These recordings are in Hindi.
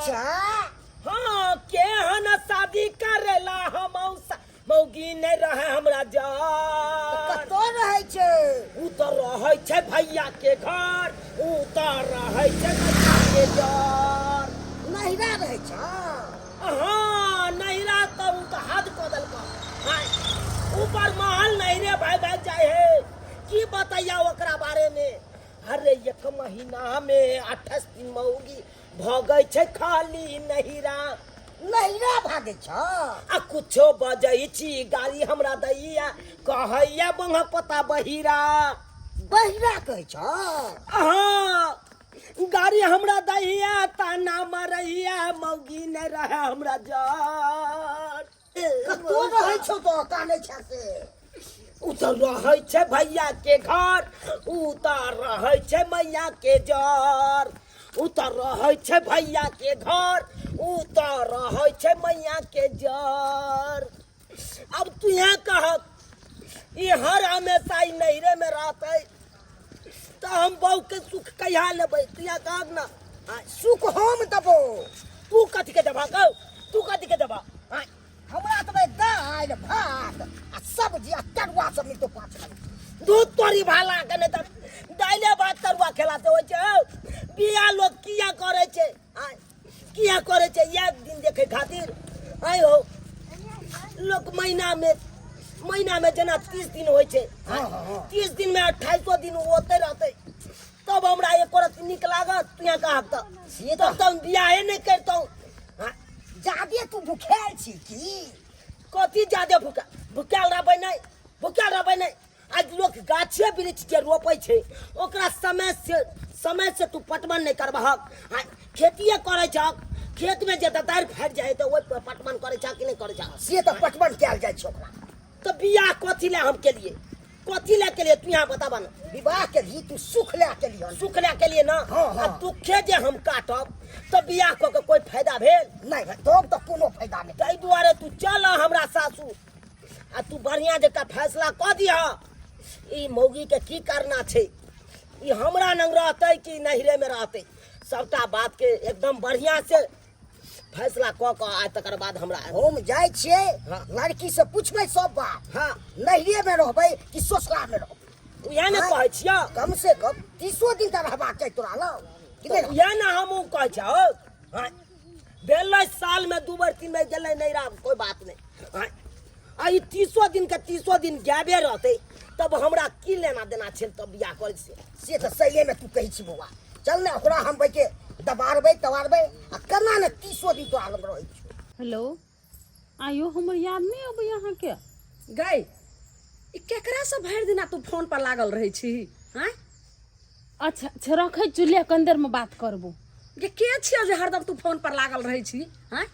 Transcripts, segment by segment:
अच्छा हाँ के हन शादी करेला हम मौगी नहीं रहे हमरा जार कतो रहे छे उ तो रहे छे भैया के घर उ तो रहे छे भैया के जार नहिरा रहे छ हाँ नहिरा तो उ तो हद को दल का ऊपर महल नहिरे भाई भाई जाए है की बताइया ओकरा बारे में अरे एक महीना में 28 दिन मौगी भगै छे खाली नहिरा नहिरा भागे छ आ कुछो बजै छी गाड़ी हमरा दैया कहैया बंग पता बहिरा बहिरा कहे छ हाँ गाड़ी हमरा दैया ताना मारैया मौगी नहीं रहे हमरा जार कतो रहे छ तो काने छ से उ तो रहे छे भैया के घर उ तो रहे छे मैया के जार उ तो रहे छे भैया के घर उ तो रहे छे मैया के जार अब तू यहाँ कह ये हर हमेशा ही नहरे में रहते तो हम बहू के सुख कहिया लेबै तू यहाँ कह ना सुख हम दबो तू कथी के देबा कह तू कथी के देबा हमरा तबे दाल भात आ सब्जी आ तरुआ सब में तो पाँच दूध तोरी भाला के नहीं तो दाइले भात तरुआ खिलाते हो छे बिया लोग किया करे छे किया करे छे एक दिन देखे खातिर आई हो लोग महीना में जना 30 दिन होय छे 30 दिन में 28 दिन होते रहते तब हमरा एक औरत निक लागत तू यहाँ कहब तो तब बियाहे नहीं करतौ जादे तू भूखेल छी की कथी ज्यादा भूख्याल रहबै नहीं आज लोग गाछे वृक्ष के रोपे छे ओकरा समय से तू पटवन नहीं करबहक खेतिए करे छक खेत में जे दार फट जाए तो ओइ पटवन करे छक कि नहीं करे छक से तो पटवन कैल जाय छ ओकरा तो बियाह कथी ले हम के लिए कथी ले के लिए तू यहाँ बताबा ना विवाह के लिए तू सुख ले के लिए सुख ले के लिए ना हाँ। दुखे जे हम काटब तो बियाह को कोई फायदा भेल नहीं तब तो कोनो फायदा नहीं ताहि दुआरे तू चल हमरा सासू आ तू बढ़िया जका फैसला क दिह ई मौगी के की करना छे ई हमरा नंग रहते कि नहिरे में रहते सबटा बात के एकदम बढ़िया से फैसला क आज तकर बाद हमरा हम जाय छिए हाँ। लड़की से पूछबे सब बात हाँ नहिरे में रहबे कि ससुराल में रहबे यह न कहै छियै कम से कम 30 दिन तक रहबाक चाही तोरा ल यह न हमहूँ कहै छौ भेलै साल में 2 बार 3 बार गेलै नहीं रह कोई बात नहीं आई 30 दिन के 30 दिन गायबे रहते तब हमरा की लेना देना छे तब बियाह करे से तो सही में तू कही छी बउआ चल ना ओकरा हम बैठे दबारबे तवारबे आ केना ने 30 दिन तो आलम रहै छी हेलो आयो हमर याद नहीं अब यहाँ के गई ई केकरा से भर दिना तू फोन पर लागल रहे छी हैं अच्छा अच्छा रखे चुलिया कंदर में बात करबो ये के छियो जे हरदम तू फोन पर लागल रहे छी हैं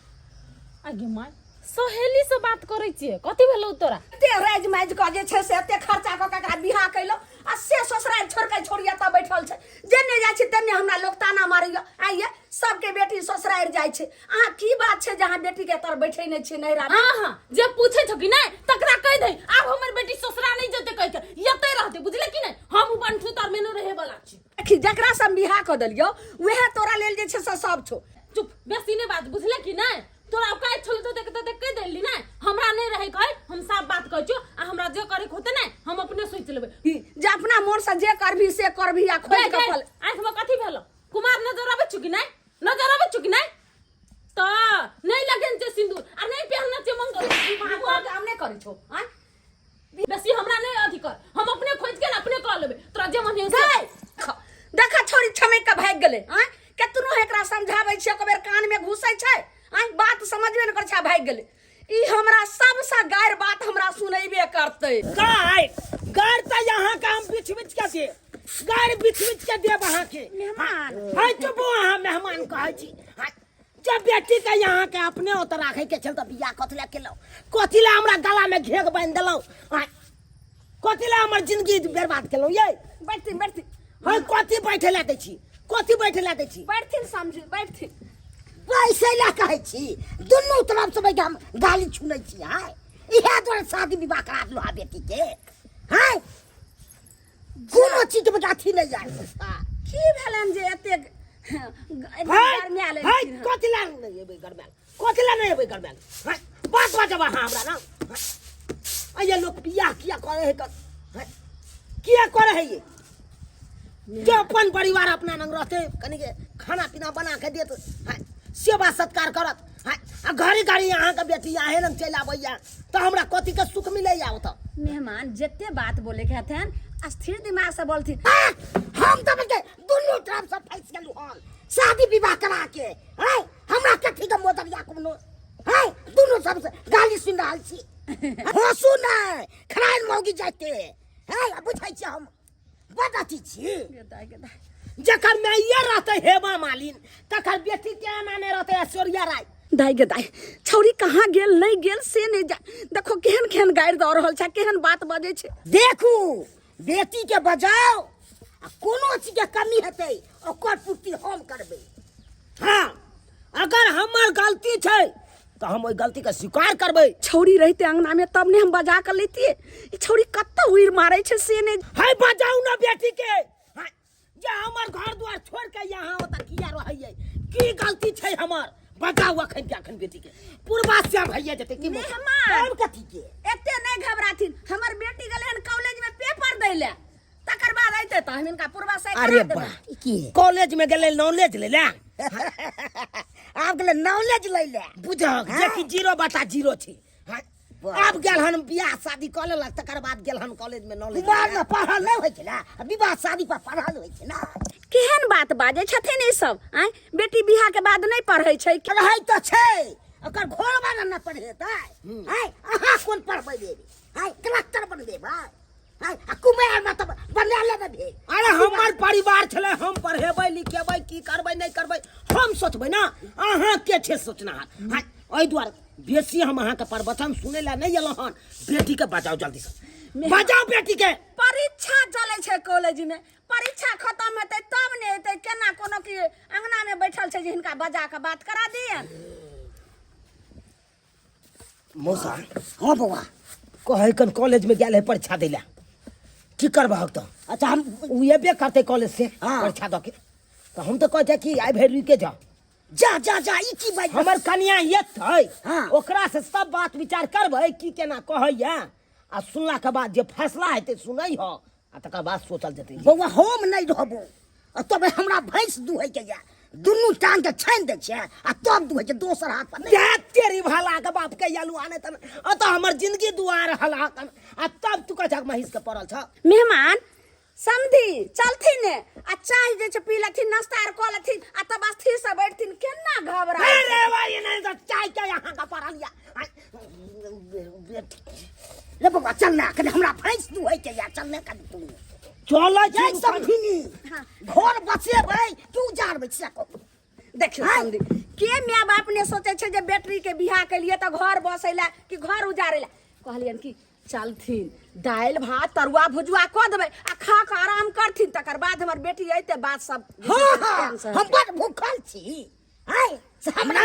आगे माय सहेली से बात करे छिए कथि भेलौ तोरा ते राज माज क जे छै से एते खर्चा क के बियाह कैलो आ से ससुराल छोड़ के छोड़िया त बैठल छै जेने जाय छै तेने हमरा लोग ताना मारैया आइए सबके बेटी ससुराल जाय छै अहाँ की बात छै जहां बेटी के तर बैठे नै छी नैरा हां हां जे पूछे छ कि नहीं तकरा कह दे अब हमर बेटी ससुरा नहीं जते कह के यते रहते बुझले कि नहीं हम अपन ठुतर में न रहे वाला छी देखी जकरा से बियाह क देलियो वहे तोरा लेल जे छै से सब छो चुप बेसी ने बात बुझले कि नहीं तोरा काहे छल तो देख कह देली ना हमरा नहीं रहे कह हम सब बात कह छु आ हमरा जे करे होते ना हम अपने सोच लेबे जे अपना मन से जे करभी से करभी आ खोज के फल आंख में कथि भेलो कुमार नजर आवे छु कि नहीं तो नहीं लगन जे सिंदूर आ नहीं पहनना जे मंगल काम नहीं करे छो हां बेसी हमरा नहीं अधिकार हम अपने खोज के अपने कर लेबे तोरा जे मन देखा छोरी छमे के भाग गेले हां केतनो एकरा समझाबै छै कबेर कान में घुसै छै हां बात समझबे न कर छै भाग गेले ई हमरा सबसे गायर बात हमरा सुनैबे करते गायर त यहाँ का हम बिछ के दे गायर बिछ के देब अहाँ के मेहमान हाय चुप अहाँ मेहमान कहै छी जब बेटी के यहाँ के अपने ओत राखे के छल त बियाह कथले केलौ कथले हमरा गला में घेग बांध देलौ कथले हमर जिंदगी बर्बाद केलौ ये बैठती हाय कथी बैठे ला दै छी बैठथिन समझी बैठथिन पैसे ला कहै छी दुनू तरफ से बैठ हम गाली छुनै छी हाय इहे तोरा शादी विवाह करा दलो हा बेटी के हाय कोनो चीज के अथी नहीं जाय की भेलन जे एते गर्मी आले हाय कोथिला नहीं एबे गरमेल कोथिला नहीं एबे गरमेल हाय बात बाजबा हमरा ना ये लोग बियाह किया करे है किया करे है ये जो अपन परिवार अपना नंग रहते कनी के खाना पीना बना के देत हाय सेवा सत्कार करत हाय घड़ी घड़ी यहाँ का बेटी आहे न चल आबैया तो हमरा कथी के सुख मिले या तो मेहमान जत्ते बात बोले के हथन स्थिर दिमाग से बोलथि हम तो बल्कि दुनू तरफ से फंस गेलू हन शादी विवाह करा के है हमरा कथी के मोदरिया कोनो है दुनू सब से गाली सुन रहल छी हंसू नहीं खराइन मौगी जाते है बुझाइ छी हम बताती छी जकर में ये रहते हेमा मालिन तकर बेटी के नाने रहते ऐश्वर्या राय दाई गे दाई छौरी कहाँ गेल नहीं गेल से नहीं जा देखो केहन केहन गाड़ि दऽ रहल छै केहन बात बजे छै देखू बेटी के बजाओ आ कोनो चीज के कमी हेतै ओकर पूर्ति हम करबै हाँ अगर हमर गलती छै तो हम ओई गलती के स्वीकार करबै छौरी रहते अंगना में तब ने हम बजा कर लेतिए ई छौरी कत्ता उइर मारै छै से नहीं हाय बजाऊ ना बेटी के हाय जे हमर घर द्वार छोड़ के यहाँ ओता किया रहैयै की गलती छै हमर बताऊ अखन के अखन बेटी के पूर्वाश्या भैया जते की मेहमान कथी के एते नहीं घबराथिन हमर बेटी गेलै हन कॉलेज में पेपर दै ले तकर बाद आइते त हम इनका पूर्वाश्या अरे करा बा देबै की कॉलेज में गेले नॉलेज ले ले आब गेलै नॉलेज लै ले बुझक जे कि 0/0 छै हाय अब गेल हन बियाह शादी कर लेलक तकर बाद गेल हन कॉलेज में नॉलेज कुमार में पढ़ल नहीं होइ छै ना विवाह शादी पर पढ़ल होइ छै ना केहन बात बाजे छथिन ई सब आय बेटी बियाह के बाद नहीं पढ़ै छै रहै तो छै ओकर घोर वाला न पढ़ेतै है अहाँ कोन पढ़बै देबै है कलेक्टर बनबेबै है कुमार में तो बनाले न भे अरे हमर परिवार छले हम पढ़ेबै लिखेबै की करबै नहीं करबै हम सोचबै ना अहाँ के छै सोचना हाय ओइ द्वारे बेसी हम अहाँ के प्रवचन सुनै ला नहीं एलौ हन बेटी के बजाओ जल्दी से बजाओ बेटी के परीक्षा चले छै कॉलेज में परीक्षा खत्म हेतै तब ने हेतै केना कोनो की अंगना में बैठल छै जे हिनका बजा के बात करा दियन मौसा हां बौआ कहै कन कॉलेज में गेल है परीक्षा दै ला की करबह तो अच्छा हम उ एबे करते कॉलेज से हाँ। परीक्षा द के तो हम तो कहते कि आई भेर के जा जा जा जा ई की बात हमर कन्या ये छै हाँ। ओकरा से सब बात विचार करबै की केना कहैया आ सुनला के बाद जे फैसला हेतै सुनै हो आ तकर बाद सोचल जेतै बौआ हम नहीं रहबो तब हमरा भैंस दुहै के या दुनू टांग के छानि दै छियै आ तब दुहै छै दोसर हाथ पर जा तेरी भाला के बाप के यालू आने तन अत हमर जिंदगी दुआर हलाकन आ तब तू कह महिष के पड़ल छ मेहमान समधी चलथिन ने आ चाय जे छै पी लथिन नाश्ता आर कऽ लथिन आ तब स्थिर से बैठथिन केना घबरा अरे वाली नहीं तो चाय के यहाँ का पड़ल या ले बौआ चल ना कने हमरा भैंस दुहै के या चल ने कने तू चलो जय सब भिनी हाँ। घर बचेबै तू जारबै छिया देखियो समधी के माय बाप ने सोचे छै जे बेटी के बियाह के लिए त घर बसैला कि घर उजाड़ैला कहलियन कि चलथिन दाल भात तरुआ भुजुआ क देबै आ खा के आराम करथिन तकर बाद हमर बेटी अइते बात सब हां हां हम बड़ भूखल छी है से हमरा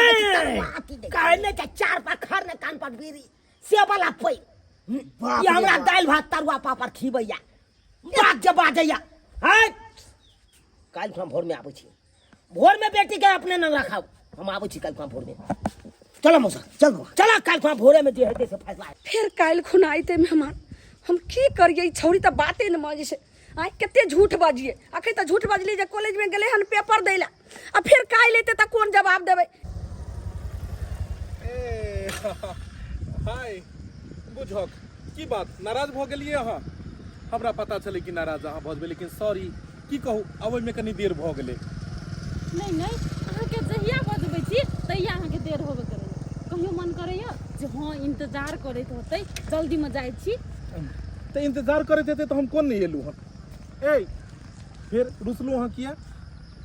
कहने के चार पखर ने कान पर बीरी से वाला पै ये हमरा दाल भात तरुआ पापड़ खिबैया बात जे बाजैया है काल हम भोर में आबै छी भोर में बेटी के अपने न रखाओ हम आबै छी काल भोर में चलो मौसा चलो काल भोरे में जे हेतै से फैसला फिर काल्हि खुना अइते मेहमान हम की करिए छौरी त बाते न माजे छै आइ कते झूठ बाजिए अखै त झूठ बाजली जे कॉलेज में गेलै हन पेपर दैला आ फिर काल्हि अइते त कोन जवाब देबै हाय बुझक की बात नाराज भ गेलिए अहाँ हमरा पता चले कि नाराज अहाँ भऽ जेबै लेकिन सॉरी की कहू अबै में कनी देर भऽ गेलै नहीं नहीं अहाँ के जहिया बजबै छी तहिया अहाँ के देर होबे करे कहियो मन करैया जे हाँ इंतजार करैत होतै जल्दी में जाइ छी तो इंतजार करैत हेतै तो हम कोन नहीं एलू हन ए फिर रुसलू अहाँ किया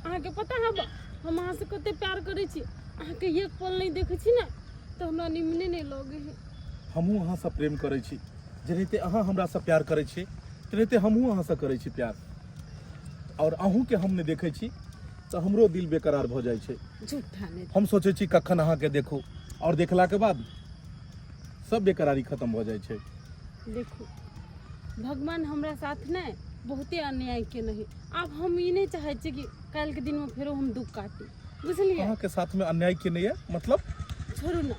अहाँ के पता है हम अहाँ से कते प्यार करै छी अहाँ के एक पल नहीं देखै छी ना तो हमरा निमने नहीं लगे है हमहूँ अहाँ से प्रेम करै छी जेनाहिते अहाँ हमरा से प्यार करै छी तेनाहिते हमहूँ अहाँ से करै छी प्यार और अहूँ के हम नहीं देखै छी तो हमरो दिल बेकरार भऽ जाइ छै झूठा नहीं हम सोचै छी कखन अहाँ के देखू और देखला के बाद सब बेकरारी खत्म भऽ जाइ छै देखो भगवान हमरा साथ नहीं बहुते अन्याय के नहीं। अब हम ई नहीं चाहे छी कि कल के दिन में फेरो हम दुख काटी, बुझलिए? अहाँ के साथ में अन्याय के नहीं है मतलब? छोड़ू ना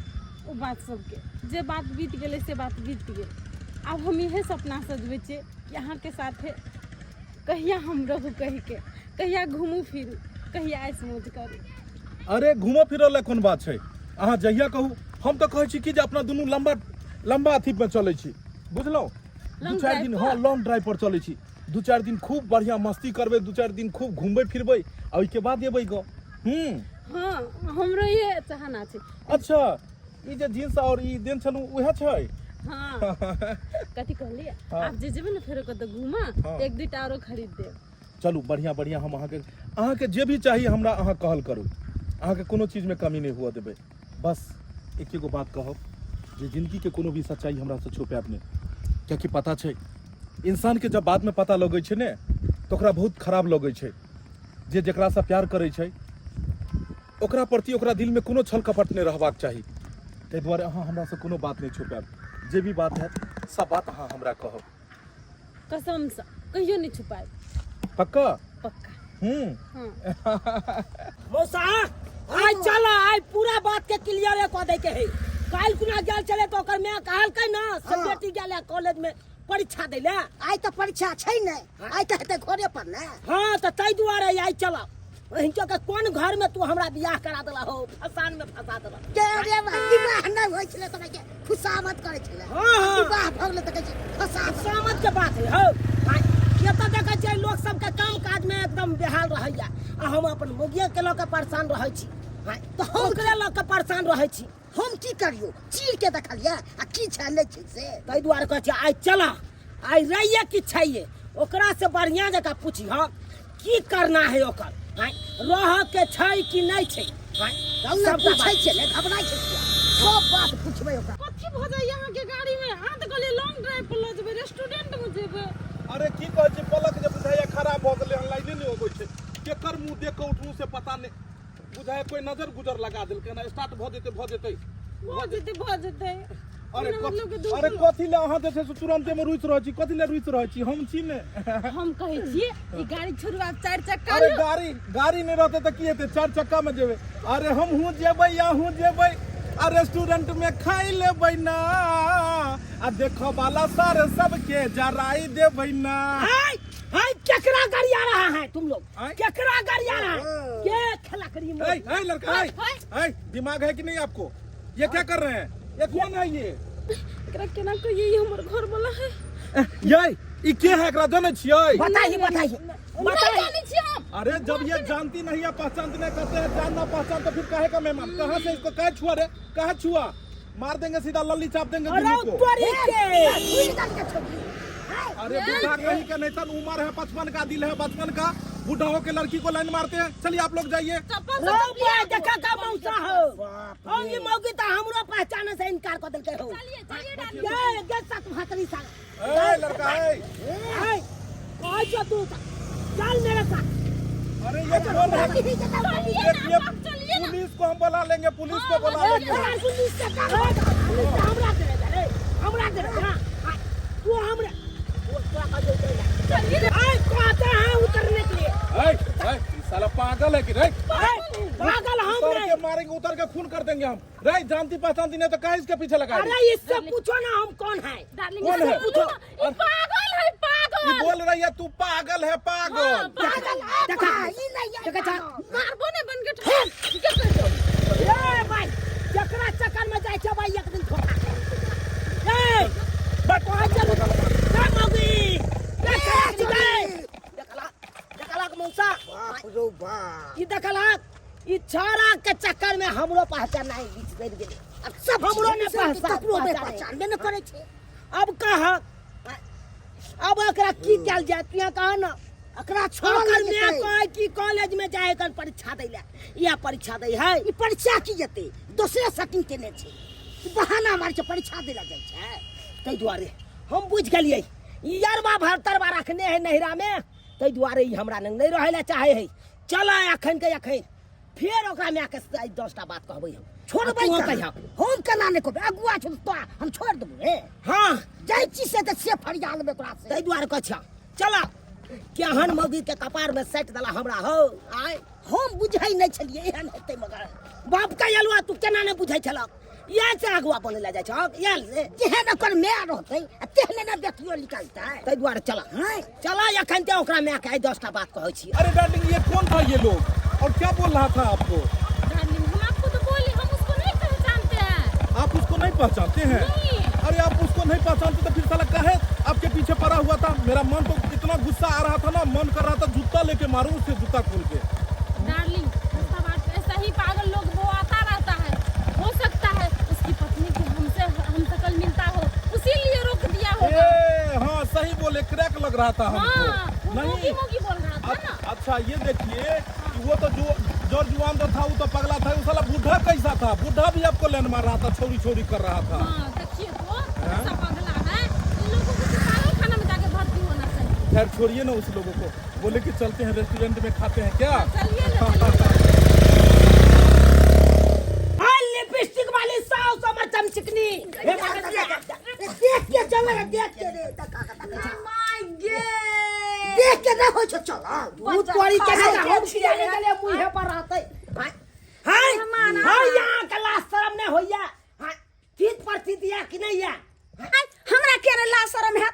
वो बात सबके, जे बात बीत गए से बात बीत गेल। अब हम यह सपना सजबे छे कि अहाँ के साथे कहिया हम रहू, कहिया घूमू फिरू, कहिया ऐश मौज करू। अरे घूमो फिरो ला कोन बात छै, अहाँ जहिया कहू। हम तो कहै छी कि जे अपना दुनू लंबा अथी पे चलै छी, बुझलौ? 2-4 दिन हाँ लॉन्ग ड्राइव पर चलै छी। 2-4 दिन खूब बढ़िया मस्ती करबै, 2-4 दिन खूब घूमबै फिरबै आ ओइके बाद एबै ग। हाँ हमरो ये चाहना छे। अच्छा ई जे जींस और ई देन छलू उहे छै? हाँ कथी कहलिए? हाँ। आप जे जेबे ना फेरो कत घूमा, हाँ। 1-2टा औरो खरीद देब। चलू बढ़िया हम अहाँ के जे भी चाहिए हमरा अहाँ कहल करू। अहाँ के कोनो चीज में कमी नहीं हुआ देबै। बस एक एगो बात कहब जे जिंदगी के कोनो भी सच्चाई हमरा से छुपायब नहीं, कियाकि पता छै इंसान के जब बाद में पता लगै छै ने तो ओकरा बहुत खराब लगै छै। जे जेकरा से प्यार करै छै ओकरा प्रति ओकरा दिल में कोनो छल कपट नहीं रहबाक चाही। ताहि दुआरे अहाँ हमरा से कोनो बात नहीं छुपायब। जे भी बात है सब बात अहाँ हमरा कहब। कसम से कहियो नहीं छुपाए। पक्का? पक्का। हाँ। मौसा आज चला, आज पूरा बात के क्लियर कह दे के है। काल कुना गेल चले तो ओकर मैं कहलकै ना सब हाँ। बेटी गेले कॉलेज में परीक्षा दे ले। आइ तऽ परीक्षा छै ने, आइ तऽ हेतै घरे पर ने। हाँ तो तै दुआरे आज चला। हिंचो के कोन घर में तू हमरा बियाह करा देला हो, फसान में फंसा देला। के रे विवाह नहि होइ छलै तऽ के खुशामत करै छलै। हाँ, हाँ। विवाह भऽ गेलै तऽ कहै छै खुशामत। सामत के बात है हो। ये तो देखै छै लोग सबके काम काज में एकदम बेहाल रहैया आ हम अपन मुगिया के लऽ के परेशान रहै छी। तो हम ओकरे लऽ के परेशान रहै छी। हम की करियो? चीर के देखलियै आ की छै नहि छै से। ताहि दुआरे कहै छी आइ चला, आइ रहिए कि छैये ओकरा से बढ़िया जगह पूछी हम की करना है ओकर। रह के छै कि नहीं छै सब पूछै छै ने, घबराइ छै किया? सब बात पूछबै ओकरा। कथी भ जाय यहाँ के गाड़ी में? हां त कहलिए लॉन्ग ड्राइव पर ल जेबे, रेस्टोरेंट में जेबे। अरे की कहै छी, पलक जे बुझाइया खराब भ गेलै, ऑनलाइने नहीं होबै छै। केकर मुंह देख के उठू से पता नहीं, बुझाइया कोई नजर गुजर लगा देलकै ना। स्टार्ट भ जेतै भ जेतै। अरे मतलब के दुख अरे कथी ले अहाँ जे छै से तुरंते में रुइस रहै छी? कथी ले रुइस रहै छी? हम छी ने। हम कहै छी ई गाड़ी छोड़ू, आप 4 चक्का अरे लो। गाड़ी नहीं रहते तो की हेतै? 4 चक्का में जेबै। अरे हम हूँ जेबै, यहाँ जेबै आ रेस्टोरेंट में खाई लेबै ना आ देखो वाला सारे सबके जराई देबै ना। हाय हाय केकरा गाड़ी आ रहा है तुम लोग? आय? केकरा गाड़ी आ रहा है? ये खेला करी ए लड़का, ए दिमाग है कि नहीं आपको? ये क्या कर रहे हैं? ये कौन है ये? एकरा केना कहिए ई हमर घर वाला है? ये ई के है? एकरा जानै छियै? बताइए नहीं जानी छी हम। अरे जब ये जानती नहीं है, पहचानती नहीं करते हैं, जानना पहचान तो फिर काहे का मेहमान? कहाँ से इसको कहाँ छुआ रे? कहाँ छुआ? मार देंगे सीधा, लल्ली चाप देंगे अरे दुनू को। तोरी के अरे बुढ़ा कहीं का नहीं था, उम्र है 55 का, दिल है 55 का। बूढ़ा हो के लड़की को लाइन मारते हैं। चलिए आप लोग जाइए। देखा का मौसा हो हम ये मौकी तो हमरो पहचाने से इनकार कर देलके हो। चलिए डाली। ये गेसक भातरी साला ए लड़का है। ए आ जा तू चल मेरे साथ। अरे ये कौन है? ये पुलिस को हम बुला लेंगे, पुलिस को बुला लेंगे। पुलिस से का हमरा करे रे, हमरा करे। हां तू हमरा चलिए आए कहते हैं उतरने के लिए। ए साला पागल है कि रे? पागल हम उतर नहीं। के मारेंगे, उतर के खून कर देंगे हम। रे जानती पहचानती नहीं तो काहे इसके पीछे लगा दी? अरे इससे पूछो ना हम कौन है। डार्लिंग कौन है? पूछो। ई पागल है, ये पागल। बोल रही है तू पागल है, पागल। पागल देखा देखा मारबो ने बन के ठोक। क्या कर दो? ए भाई जकरा चक्कर में जाय छै भाई एक दिन धोखा कर। ए बटवा चल का मौगी देखला के मौसा बाप रो बाप। ई देखला ई छोरा के चक्कर में हमरो पहचान नहीं बीच बैठ गेलै। अब सब हमरो ने पहचानबे न करै छै। अब कहा अब एकरा की कैल जाय? तू कहा ना एकरा ओकर छोड़ल मैं जेतै। कहे कि कॉलेज में जाए कर परीक्षा दै ले या परीक्षा दै है। ई परीक्षा की जेतै? दोसरे सेटिंग केने छै, बहाना मार के परीक्षा देला जाइ छै। ताहि दुआरे हम बुझ गेलियै ई यारबा भरतरबा रखने है नहिरा में। ताहि दुआरे ई हमरा लग नहीं रहे ला चाहे है। चला अखन के अखन फेर ओकरा मैं के 10टा बात कहबै हम। छोड़बै तू कहिया? हम केना नहि कहबै? अगुआ छै तो हम छोड़ देबै। हां जाइ छी से तऽ से फरियाल में ओकरा से। ताहि दुआरे कह छ चला केहन मौगी के कपार में सेट दला हमरा हो आय हम बुझै नहीं छलिए एहन हेतै मगर बाप का अलुआ तू केना नहीं बुझै छलक या से अगुआ बने ला जाय छक याल से जेहन ओकर माय रहतै तेहने ने बेटियो निकलतै तै दुआरे चला चला एखन ते ओकरा माय के 10टा बात कहै छी अरे डार्लिंग ये कौन था ये लोग और क्या बोल रहा था आपको? डार्लिंग हम आपको तो बोले हम उसको नहीं पहचानते हैं। आप उसको नहीं पहचानते हैं? नहीं। अरे आप उसको नहीं पहचानते तो फिर साला काहे आपके पीछे पड़ा हुआ था? मेरा मन तो इतना गुस्सा आ रहा था ना, मन कर रहा था जूता लेके मारूं उसे, जूता खोल के। डार्लिंग ऐसा बात ऐसा ही पागल लोग वो आता रहता है, हो सकता है उसकी पत्नी की हमसे हम शकल मिलता हो इसीलिए रोक दिया होगा। हाँ सही बोले, क्रैक लग रहा था हमको। हाँ वो मोगी मोगी बोल रहा था ना। अच्छा ये देखिए कि वो तो जो जुआन तो था वो तो पगला था, वो साला बुढ़ा कैसा था? बुढ़ा भी आपको लेन मार रहा था, छोरी छोरी कर रहा था। हाँ देखिए तो ऐसा पगला है, इन लोगों को पागल खाना में जाके भर्ती होना चाहिए। खैर छोड़िए ना उस लोगों को, बोले कि चलते हैं रेस्टोरेंट में खाते हैं क्या? चलिए ना चलिए। हाय लिपस्टिक वाली साव समर चमचिकनी देख के चल रे, देख के रे माय गे देख के ना हो चल भूत पड़ी के ना हम खियाने गले मुंहे पर रहतै हाय हाय यहां के लाश शर्म ने होइया हाय तीत पर तीतिया कि नहीं या हमरा के रे ला शरम है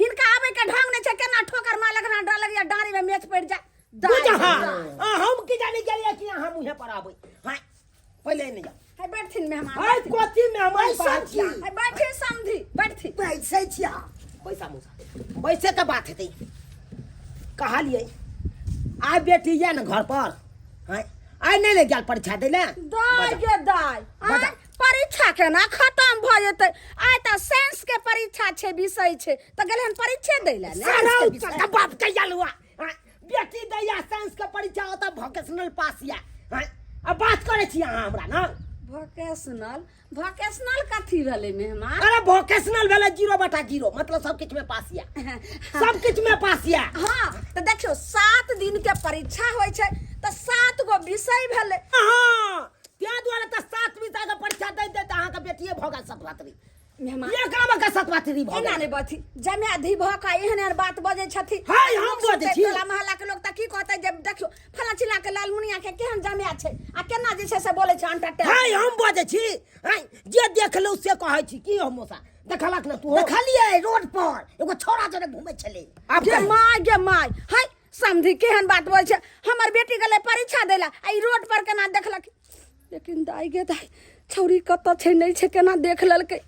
हिनका आवे के ढंग ने छै केना ठोकर मालक ना डाल लगिया डारी में मेच पड़ जा बुझा हम की जाने गेलिए कि यहां मुंहे पर आबै हाय पहले नहीं जा है बैठथिन मेहमान हाय कोथी में हम सब्जी है बैठे समधी बैठथिन पैसे छिया पैसा मुसा पैसे का बात हेतै कहलिए आइ बेटी या न घर पर हाय आइ नहीं ले गेल परीक्षा दै ले दाय गे दाय परीक्षा केना खत्म भ जेतै आइ त साइंस के परीक्षा छै विषय छै त गेलहन परीक्षा दै ले सारा बाप के यालुआ बेटी दैया साइंस के परीक्षा होता वोकेशनल पास या अब बात करे छी अहाँ हमरा ना वोकेशनल वोकेशनल कथी भेलै मेहमान अरे वोकेशनल भेलै 0/0 मतलब सब किछ में पास या सब किछ में पास या हाँ तो देखियो 7 दिन के परीक्षा होय छै त 7 गो विषय भेलै हां त्या द्वारा त 7 विषय के परीक्षा दै दे त अहाँ के बेटिए भगल सतवात्री मेहमान ये काम के सतवात्री भगल एना नै बथी जमाधी भ का एहन बात बजै छथि हाय हम बजै छी टोला मोहल्ला के लोग त की कहतै जब देखियो फला चिला के लालमुनिया के केहन जमा छै आ केना जे छै से बोलै छै अंटा हाय हम बजै छी हाय जे देखलौ से कहै छी की हम मोसा देखलक न तू देखलिए रोड पर एगो छोरा जने घुमै छले अब गे माय हाय समझी केहन बात बोल छै हमर बेटी गेलै परीक्षा देला आ ई रोड पर केना देखलक लेकिन दाई गे दाई छौरी कत छै नहीं छै केना देख ललकै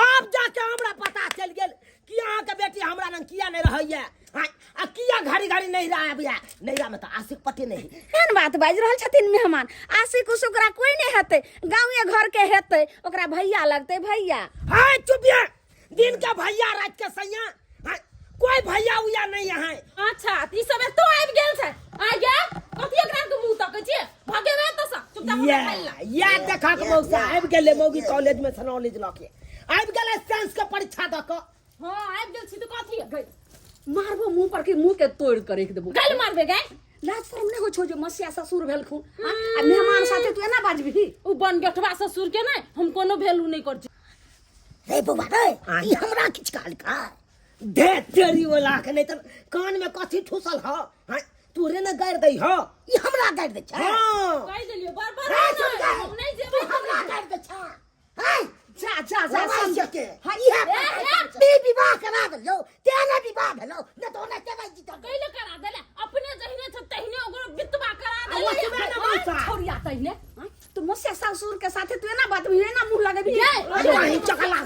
अब जाके हमरा पता चल गेल कि अहाँ के बेटी हमरा नंग किया नहीं रहैया आ किया घड़ी घड़ी नहीं रहैया नैरा में त आशिक पटे नहीं एहन बात बाज रहल छथिन मेहमान आशिक उसुकरा कोई नहीं हेतै गांवे घर के हेतै ओकरा भैया लगतै भैया हाय चुपिया दिन का भैया रात के सैया कोई भैया उया नहीं है अच्छा ई सब तो आबि गेल छै आ गे कथि एकरा के मुंह तकै छी भागे रे त सा चुपचाप खाइ ला या देखा के मौसा आबि गेले मौगी कॉलेज में से नॉलेज लके आबि गेले साइंस के परीक्षा द के हां आबि गेल छी त कथि गई मारबो मुंह पर के मुंह के तोड़ कर रख देबो गल मारबे गई लाज शरम नहीं हो छो जे मसिया ससुर भेलखुन आ मेहमान साथे तू एना बाजबी उ बन गेठवा ससुर के नहीं हम कोनो वैल्यू नहीं कर छी हे बुआ रे ई हमरा किछ काल का दे तेरी वाला के नहीं त कान में कथि ठुसल ह तोरे न गाड़ दई ह ई हमरा गाड़ दे छै हां कहि देलियो बार हम नहीं जेबै हमरा गाड़ दे छै हाय जा जा जा समझ के हाय विवाह करा दलो तेने विवाह भेलो न तो न केबै जी तो कैले करा देले अपने जहिने छ तहिने ओकरो बितवा करा वो देले तुम्हें ना मौसा छोरिया तइने तू मसिया ससुर के साथे तू एना बात भी एना मुंह लगबी अरे वही चकला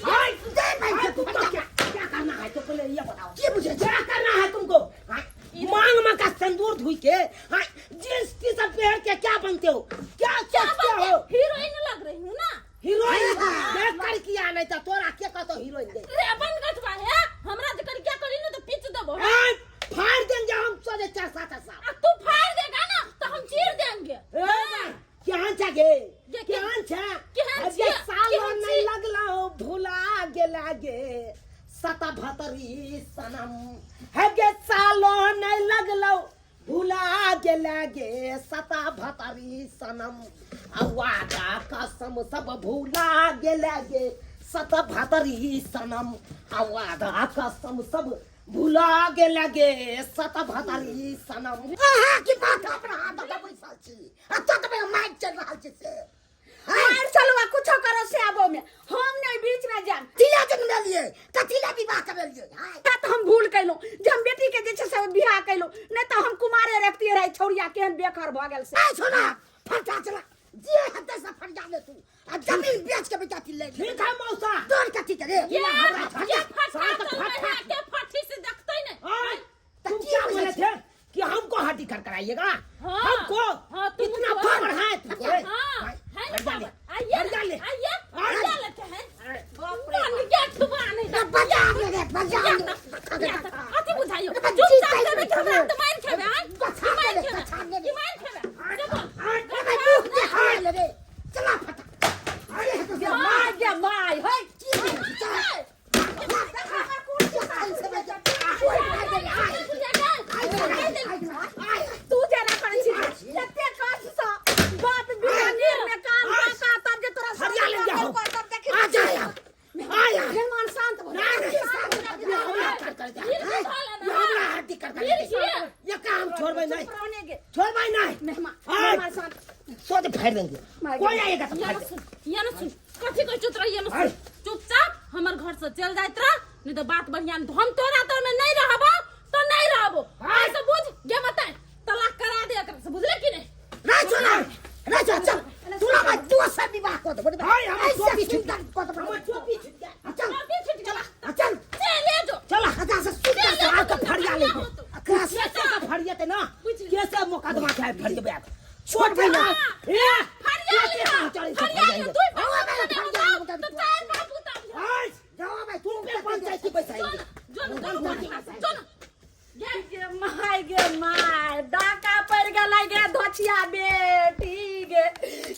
हाय दे मैं तू क्या करना है तो पहले ये बताओ की बुझे क्या करना है तुमको मांग में का सिंदूर धुई के जींस टी शर्ट पहन के क्या बनते हो क्या सोचते हो हीरोइन लग रही हूं ना हीरोइन देख कर किया नहीं तो तोरा के का तो हीरोइन दे रे बन गठवा है हमरा जे कर क्या करी न तो पिच देबो फाड़ देंगे हम सोचे 4-7 साल तू फाड़ देगा ना तो हम चीर देंगे क्या चाहे क्या केहन ये साल केहन नहीं लगला भुला गेला गे सता भतरी सनम है गे सालो नहीं लगलो भुला गेला गे सता भतरी सनम वादा कसम सब भुला गेला गे सता भतरी सनम वादा कसम सब भुला के लगे सत भतारी सनम। अहाँ की बात अपना हाथ दबा बैसल छी आ तत में माइक चल रहल छी से मार चलवा कुछ करो से आबो में हम नहीं बीच में जान तिला जन्म लिए कथिला विवाह करलिए हाय बात हम भूल कैलो जे हम बेटी के जे छै से बियाह कैलो नहीं तो हम कुमारे रखती रही छौरिया केहन बेकार भ गेल से आ छोना फटा चला जे हते से फट जा ले तू आ जमीन बेच के बेटा ती ले ठीक है मौसा। तोर कथी करे ये के फटी से देखते नहीं। तुम क्या बोले थे कि हमको हड्डी कर कराइएगा? हाँ, हमको हाँ, तुम इतना तो- पावर है तुमको? हाँ, है ना डाले, बाबा? आइए, डाले। आइए, आइए। डाले तो है। कौन क्या छुपाने तो बजा ले बजा अति बुझाइयो बच्ची चुपचाप सही से में बैठो खबर। ना तो मार खेबे हां बचा मार ले, खेबे बचा ले। की मार खेबे देखो मैं मुंह के हाल ले चला फटा अरे तो से माय गे माय हे तू जना करे छी एते काज सा बाप बिहानी में काम का तब जे तोरा हरियाणा जा हो। तब देखी आ जा आया मेहमान शांत हो हमरा हड्डी कर ये काम छोड़बै नहीं, पुराने गे छोड़बै नहीं। मेहमान हाँ। मेहमान शांत सोच फाड़ देंगे। कोई आएगा तो फाड़ ये देंगे। सुन ये न सुन कथी कोई चुत रही न अरे। सुन चुपचाप हमर घर से चल जाइत रह नहीं तो बात बढ़िया नहीं तो हम तोरा तर में नहीं रहबो तो नहीं रहबो ऐसे बुझ जे बताए तलाक करा दे एकरा से बुझले कि नहीं ना चला ना चल चल तूला मैं तू से विवाह कर दे हाय, हम ऐसे टोपी चिंता कर दे हमर टोपी छूट गया। चल अभी छूट गया चल चल ले जो चला आजा से सुंदर से आके फरिया ले अकरास कैसे का फड़िए थे ना कैसे मुकदमा है फड़िए बैठ छोड़ भाई ना ए फरिया ले फरिया ले तू आवा मैं फरिया ले तो चार बाप उतार हाय जाओ मैं तू तुम पे पंचायत की पैसा आएंगे। जो गे माय डाका पड़ गेल गे धोचिया बेटी गे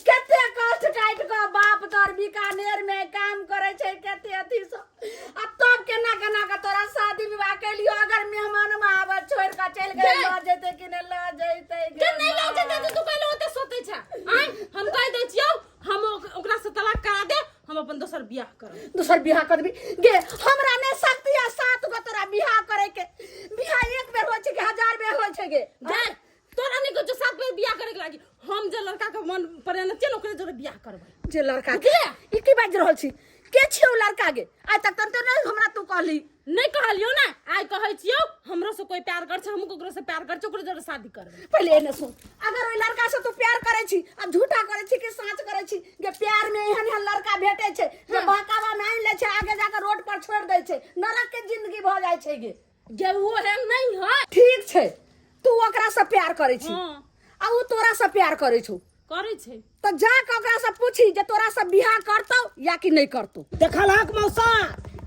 कते कष्ट काट के बाप तोर बीकानेर में काम करे छै कते अथी सब आ तब केना केना के तोरा शादी विवाह कैलियो अगर मेहमान में आवे छोड़ के चल गए ल जेते कि न ल जइते के नहीं लाउ जते तू कहलो ओते सोते छ आइ हम कह दै छियौ हम ओकरा से तलाक करा दे हम अपन दोसर बियाह करब दूसर बियाह करबी गे हमरा ने शक्ति है 7 गो तोरा बियाह करे के बियाह एक बेर होय छै कि 1000 बेर होय छै गे जाय तोरा नहीं कुछ 7 बेर बियाह करे के लागी हम जे लड़का के मन पड़े न चल ओकरे जोरे बियाह करबै जे लड़का के ई की बाज रहल छी के छियौ लड़का गे आइ तक तन तो नहीं हमरा तू कहली नहीं कहलियो ना आइ कहै छियौ हमरो से कोई प्यार कर छ हम ओकरो से प्यार कर छ ओकरे जोरे शादी करबै पहले एने सुन अगर ओइ लड़का से तू प्यार करे छी आ झूठा करे छी कि सच करे छी जे प्यार में एहन एहन लड़का भेटे छै जे बहकावा नहीं ले छै आगे जाकर रोड पर छोड़ दे छै नरक के जिंदगी भ जाय छै गे जे वो है नहीं है ठीक छै तू ओकरा से प्यार करे छी हां आ उ तोरा से प्यार करे छौ करे छै तो जाके ओकरा से पूछी जे तोरा से बियाह करतौ या कि नहीं करतौ देखलक मौसा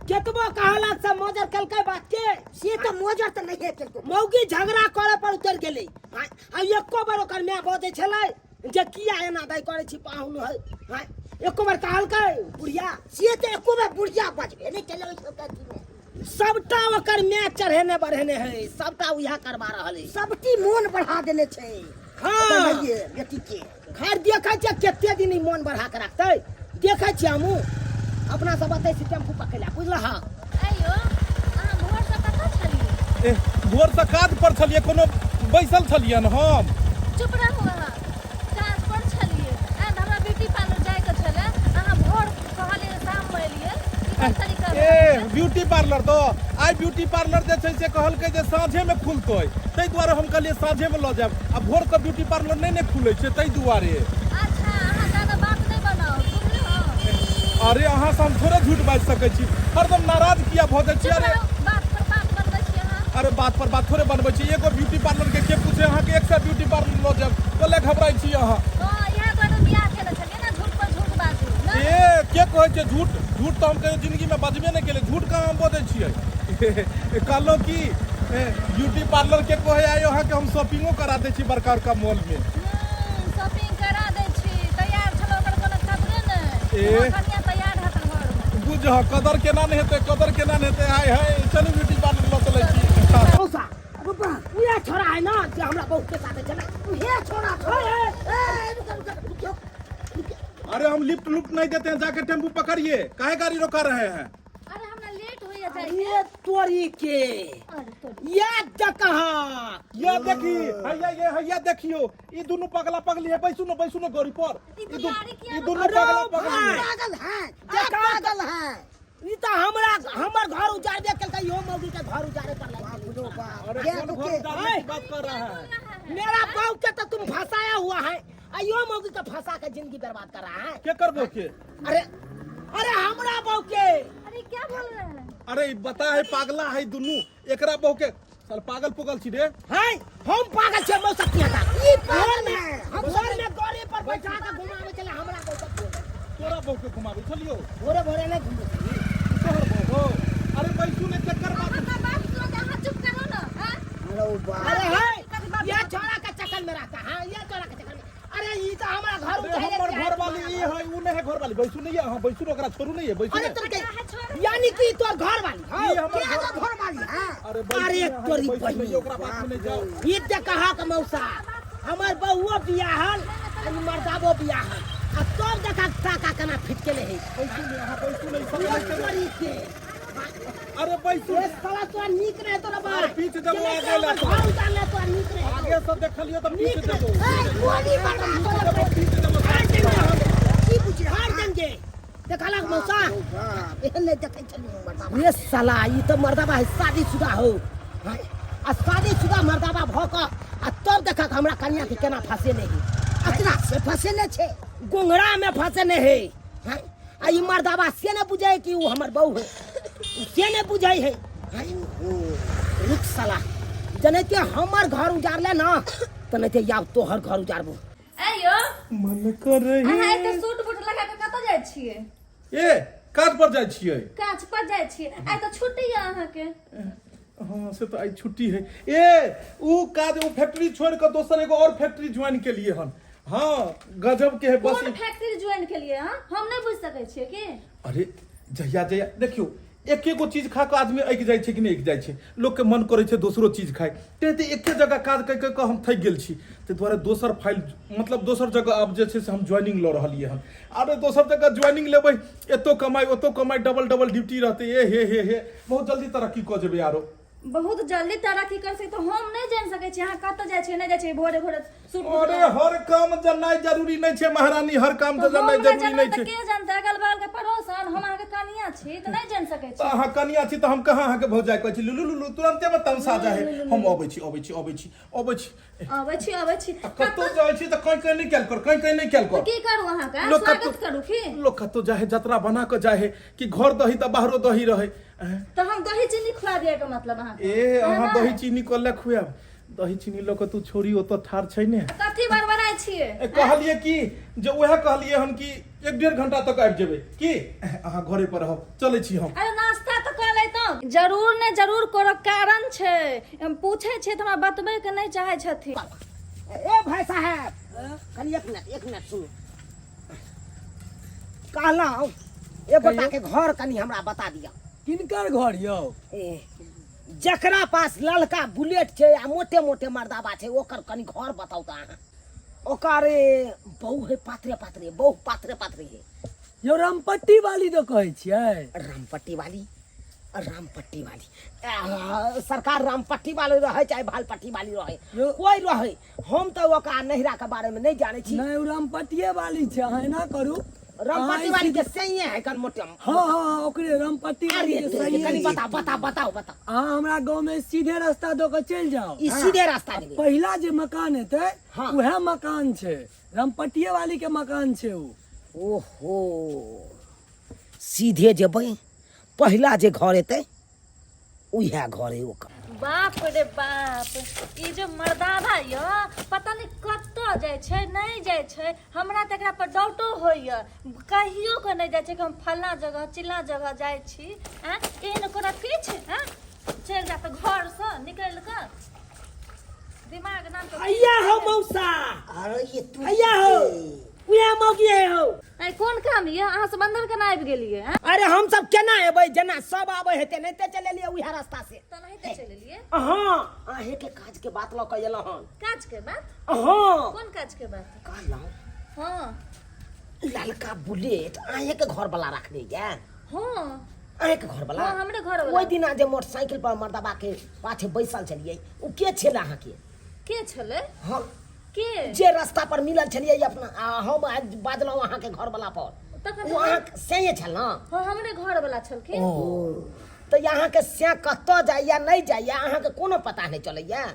केतबो कहलक से मोजर कलकै बात के से तो मोजर तो नहीं है के मौगी झगड़ा करे पर उतर गेलै आ एको बार ओकर माय बजै छलै जे किया एना दाइ करै छी पाहुन है हां एको बार कहलकै बुढ़िया से तो एको में बुढ़िया बजबे नहीं चले ओइ सब में सबटा ओकर माय चढ़ेने बढ़ेने है सबटा उहा करबा रहल है सबटी मोन बढ़ा देने छै हां ये बेटी के खैर देखै छियै कते दिन ई मोन बढ़ा के रखतै देखै छियै हमहूँ अपना सब बतै छी टेम्पू पकड़ला बुझलह अयो अहाँ भोर से कतऽ छलियै? भोर से काज पर छलिए कोनो बैसल छलिए न हम चुप रहू अहाँ काज पर छलियै हमरा ब्यूटी पार्लर जायके छलै अहाँ भोर कहलियै शाम में एलियै ई कोन तरीका ए ब्यूटी पार्लर तो आई ब्यूटी पार्लर जे छै से कहलकै जे साँझे में खुलतै ताहि दुआरे हम कहलिए साँझे में लऽ जाब आ भोर के ब्यूटी पार्लर नहीं खुलै छै ताहि दुआरे अच्छा अहाँ ज्यादा बात नहीं बनाओ सुनलहुँ अरे अहाँ से हम थोड़े झूठ बाजि सकै छी हरदम नाराज किया भऽ जाइ छी अरे बात पर बात बनबै छी अहाँ अरे बात पर बात थोड़े बनबै छी एगो ब्यूटी पार्लर के पूछे अहाँ के 100 ब्यूटी पार्लर लऽ जाब बोले घबराई छी अहाँ तो इएह दुआरे बियाह केने छलियै ने झूठ पर झूठ बाजू ने ए के कहै छै झूठ झूठ तो हम कहियो जिंदगी में बजबे नहीं केले झूठ कहाँ हम बोलै छियै कहलहुँ कि ब्यूटी पार्लर के कहे आयो अहाँ के हम शॉपिंगो करा दै छी बड़का बड़का मॉल में शॉपिंग करा दै छी तैयार छलो ओकर कोनो खबरे नहि ए। कनिया तैयार हैत घर में बुझ कदर केना नहीं हेतै कदर केना नहीं हेतै हाय हाय चलू ब्यूटी पार्लर लऽ चलै छी मौसा उहे छोरा है ना जे हमरा बहुत के साथे चले हे छोड़ा ए रुक अरे हम लिफ्ट लुफ्ट नहीं देते हैं जाके टेम्पू पकड़िए काहे गाड़ी रोका रहे हैं अरे हमरा लेट हो जाता है तोरी के याद तक कहाँ ये देखी हैया देखियो ई दोनों पगला पगली है। बैसू न गौरी पर। ई दोनों पगला पगली है। पागल है ये पागल है ई तो हमर घर उजाड़ दे के यो मौगी के घर उजाड़े पर लगा। अरे ये कौन तो घर के- उजाड़ने की बात कर रहा है? मेरा बहू के तो तुम फंसाया हुआ है। यो मौगी के फंसा के जिंदगी बर्बाद कर रहा है। के करबो के? अरे हमरा बहू के अरे क्या बोल रहे हैं? अरे बता है पागला है दोनों एकरा बहु के साल पागल पुगल छी रे। हैं हम पागल छे मौसा किया था। ई पागल है हम घर में गोरे पर बैठा के घुमावे चले हमरा को सब तोरा बहु के घुमावे चलियो। भोरे भोरे नहीं घूमे। तोहर बहु अरे बैसू ने चक्कर बात अपना बात सुनो तो हाथ चुप करो ना, हाँ? अरे है ये छोरा का चक्कर में रहता है। ये छोरा का चक्कर में अरे ई तो हमारा घर अरे हमर घर वाली ई है ऊ नहीं है घर वाली। बैसू नहीं है हां बैसू ओकरा छोड़ू नहीं है बैसू अरे नहीं। तोर के यानी कि तोर घर वाली ई हमर क्या घर तो घर वाली है अरे अरे तोरी बहनी ओकरा बात में नहीं जाओ। ई ते कहा के मौसा हमर बहुओ बियाहल आ मर्दाबो बियाहल आ तब देखा टाका कना फिट के ले है। बैसू नहीं हां बैसू नहीं सब ये नहीं तोरी के अरे बैसू ये साला तो नीक रहे तोरा बा अरे पीछे जब वो आगे ला तो। घर उतार ले तो नीक रहे आगे से देखलियो तो पीछे नीक जाबो। रहे गोली मार पीछे जाबो। की पूछे हार देंगे देखला मौसा एहने देखे चली ये साला ई तो मर्दाबा है शादीशुदा हो हैं? आ शादीशुदा मर्दाबा भ क आ तब देखा हमरा कन्या के केना फंसे नहीं अतना से फंसे ने छे गोंगड़ा में फंसे ने है हैं? आ ई मर्दाबा से ने बुझाए कि वो हमर बहू है से ने बुझाई है रुक साला जने हमर घर उजाड़ ले ना तने या तोहर घर उजाड़बो आयो मन कर रही अहाँ एते सूट बूट लगा के कतऽ जाइ छियै? ए काज पर जाइ छियै। काज पर जाइ छियै? आइ तऽ छुट्टी है अहाँ के। हाँ से तो आई छुट्टी है। ए ऊ काज ऊ फैक्ट्री छोड़ कर दोसर एगो और फैक्ट्री ज्वाइन के लिए हन। हाँ गजब के है बस। कोन फैक्ट्री ज्वाइन के लिए? हाँ हम नहीं बुझ सकै छियै की? अरे जहिया देखियो एक एगो चीज खा के आदमी अइक जाइ छै कि नहीं अइक जाइ छै। लोग के मन करे छै दोसरो चीज खाय ते एके जगह काज कर के हम थक गेल छी ते द्वारा दोसर फाइल मतलब दोसर जगह अब जे छै से हम ज्वाइनिंग ल रहलिए हन। अरे दोसर जगह ज्वाइनिंग लेबै एतो कमाई डबल ड्यूटी रहते हे बहुत जल्दी तरक्की क जेबै आरो। बहुत जल्दी तरक्की कर सकते हम नहीं जान सकै छी अहाँ कतऽ जाइ छियै नहीं जाइ छियै भोरे भोरे सूट बूट अरे लगा। हर काम जाननाइ जरूरी नहीं छै महारानी। हर काम तो जाननाइ हम जरूरी जानबै नहीं तऽ छै। के जानतै? अगल बगल के पड़ोसन हम अहाँके कनिया छी तऽ नहीं जान सकै तो छी। अहाँ कनिया छी तो हम कहाँ अहाँ के भौजाई कहै छी लुलु तुरंते में तमसा जा है। हम अबै छी। अबै छी कतौ जाइ छी तो कहीं नहीं कैल कर कहीं नहीं कैल तो कर। की करू अहाँके? लोग स्वागत कतौ- करू की? लोग कतौ जाहे जतरा बना के जाहे कि घर दही तो बाहरो दही रहे। तो हम दही चीनी खुआ दिए के मतलब अहाँके? ए अहाँ हाँ। दही चीनी कोल्ला खुआब दही चीनी लोग के तू छोड़ी ओतो ठार छै ने। कथी बड़बड़ाइ छियै? कहलिए कि जे वह कहलिए हम कि 1.5 घंटा तक आबि जेबै की अहाँ घरे पर रहब चलै छी हम। अरे नाश्ता तो कर लेतौ। जरूर ने जरूर कोनो कारण छै। हम पूछे छियै तऽ हमरा बतबै के नहीं चाहे छथिन। ए भाई साहब कनी एक मिनट सुनो कहला एक गोटा के घर कनी हमरा बता दिया। किनकर घर यौ? ए जकरा पास ललका बुलेट छै आ मोटे मोटे मर्दाबा छै ओकर कनी घर बताउ त अहाँ। ओकर बहु है पात्रे बहु पात्रे है। यौ रामपट्टी वाली तो कहै छियै? रामपट्टी वाली सरकार रामपट्टी वाली रहे चाहे भालपट्टी वाली रहे कोई रहे हम तो ओकरा नहिरा के बारे में नहीं जाने छी। नहीं, उ रामपट्टिये वाली छै। अहाँ एना करू रामपट्टी वाली के सही है कन मोटे। हाँ ओकरे रामपट्टी वाली अरे के सही कनी है। बताओ अहाँ हमरा गांव में सीधे रास्ता दो के चल जाओ। ई सीधे रास्ता दे। पहिला जे मकान हेतै हाँ। उहे मकान छै। रामपट्टिये वाली के मकान छै उ। ओहो सीधे जेबै पहिला जे घर हेतै उहे घर है ओकर। बाप रे बाप ई जो मर्दाना य पता नहीं कतऽ जाइ छै नहीं जाइ छै। हमरा तऽ एकरा पर डाउटो होइए कहियो के नहीं जाइ छै कि हम फल्ला जगह चिल्ला जगह जाइ छी। हैं एहन कोनो किछ हैं चल जा तऽ घर से निकल के दिमाग नाम तो हैया हो मौसा अरे ये तू हैया हो उहे मौगी है हो। आई कोन काम ये अहाँ से बंदर केना आबि गेलिए हैं? अरे हम सब केना एबै जेना सब आबै हेतै नहीं ते चले लिए उहे रास्ता से। तो नहीं तो चल लिए हाँ आहे के काज के बात ल कइला हन। काज के बात? हाँ कौन काज के बात? कहला हाँ ललका बुलेट आहे के घर वाला रखने गया। हाँ अहे के घर वाला हाँ, हमरे घर वाला। ओइ दिन जे मोटरसाइकिल पर मर्दबा के पाछे बैसल छलिए उ के छले अहाँ के छले हम के जे रास्ता पर मिलल छलिए अपना हम आज बाजलहुँ अहाँ के घर वाला पर तखन वो अहाँ से छल ना हाँ हमरे घर वाला छलखिन तो यहाँ के से कत्तो जाइया नहीं जाइया अहाँ के कोनो पता नहीं चलैया